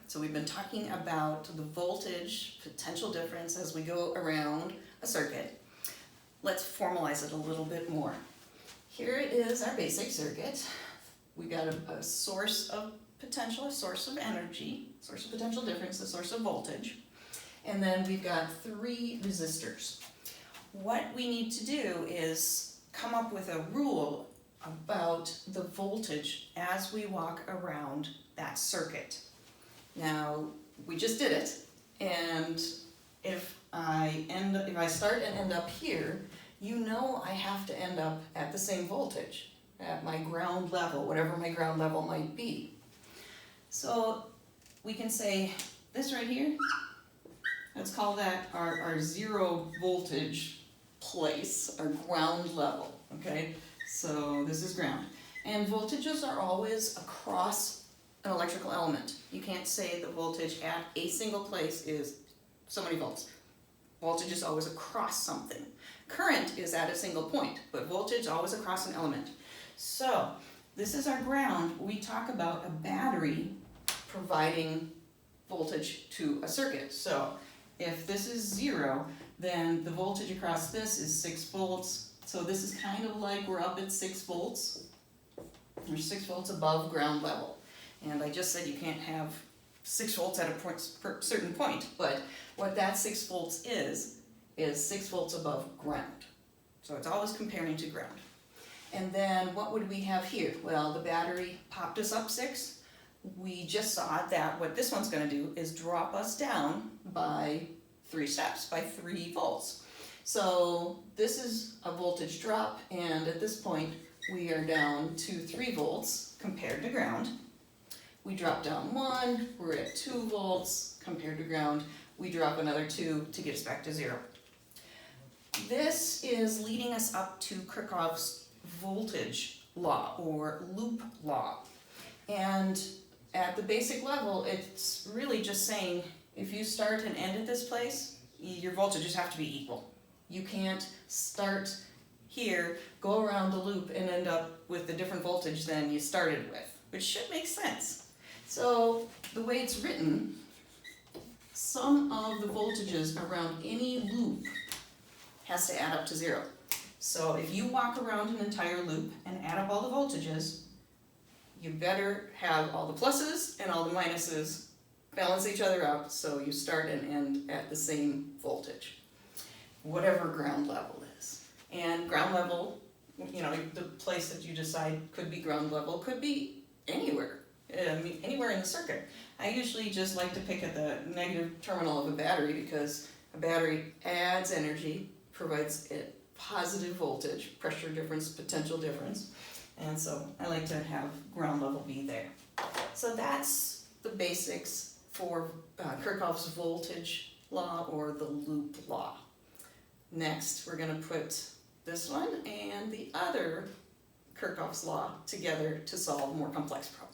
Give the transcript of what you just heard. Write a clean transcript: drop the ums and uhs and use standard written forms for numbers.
So we've been talking about the voltage potential difference as we go around a circuit. Let's formalize it a little bit more. Here it is, our basic circuit. We've got a source of potential, a source of energy, source of potential difference, a source of voltage. And then we've got 3 resistors. What we need to do is come up with a rule about the voltage as we walk around that circuit. Now, we just did it, and if I start and end up here, you know I have to end up at the same voltage, at my ground level, whatever my ground level might be. So we can say this right here, let's call that our 0 voltage place, our ground level, okay? So this is ground. And voltages are always across an electrical element. You can't say the voltage at a single place is so many volts. Voltage is always across something. Current is at a single point, but voltage always across an element. So this is our ground. We talk about a battery providing voltage to a circuit. So if this is 0, then the voltage across this is 6 volts. So this is kind of like we're up at 6 volts. We're 6 volts above ground level. And I just said you can't have 6 volts at a certain point, but what that 6 volts is 6 volts above ground. So it's always comparing to ground. And then what would we have here? Well, the battery popped us up 6. We just saw that what this one's going to do is drop us down by 3 steps, by 3 volts. So this is a voltage drop, and at this point we are down to 3 volts compared to ground. We drop down 1, we're at 2 volts compared to ground. We drop another 2 to get us back to 0. This is leading us up to Kirchoff's voltage law or loop law. And at the basic level, it's really just saying if you start and end at this place, your voltages have to be equal. You can't start here, go around the loop, and end up with a different voltage than you started with, which should make sense. So the way it's written, sum of the voltages around any loop has to add up to 0. So if you walk around an entire loop and add up all the voltages, you better have all the pluses and all the minuses balance each other out so you start and end at the same voltage, whatever ground level is. And ground level, you know, the place that you decide could be ground level could be anywhere. Anywhere in the circuit. I usually just like to pick at the negative terminal of a battery because a battery adds energy, provides a positive voltage, pressure difference, potential difference, and so I like to have ground level be there. So that's the basics for Kirchoff's voltage law or the loop law. Next, we're going to put this one and the other Kirchoff's law together to solve more complex problems.